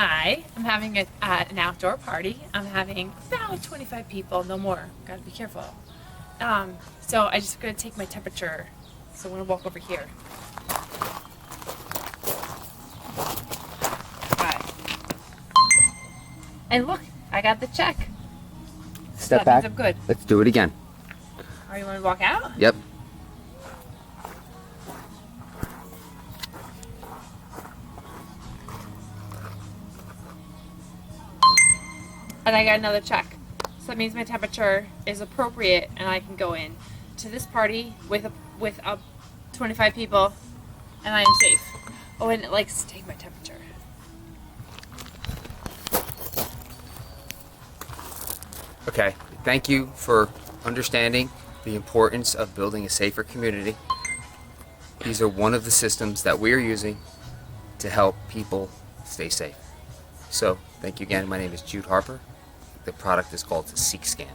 Hi, I'm having an outdoor party. I'm having about 25 people, no more. Gotta be careful. So I just gonna take my temperature. So I'm gonna walk over here. Hi. And look, I got the check. Step That back. means I'm good. Let's do it again. Are you wanna walk out? Yep. And I got another check. So that means my temperature is appropriate and I can go in to this party with 25 people and I am safe. Oh, and it likes to take my temperature. Okay. Thank you for understanding the importance of building a safer community. These are one of the systems that we're using to help people stay safe. So, thank you again. My name is Jude Harper. The product is called Seek Scan.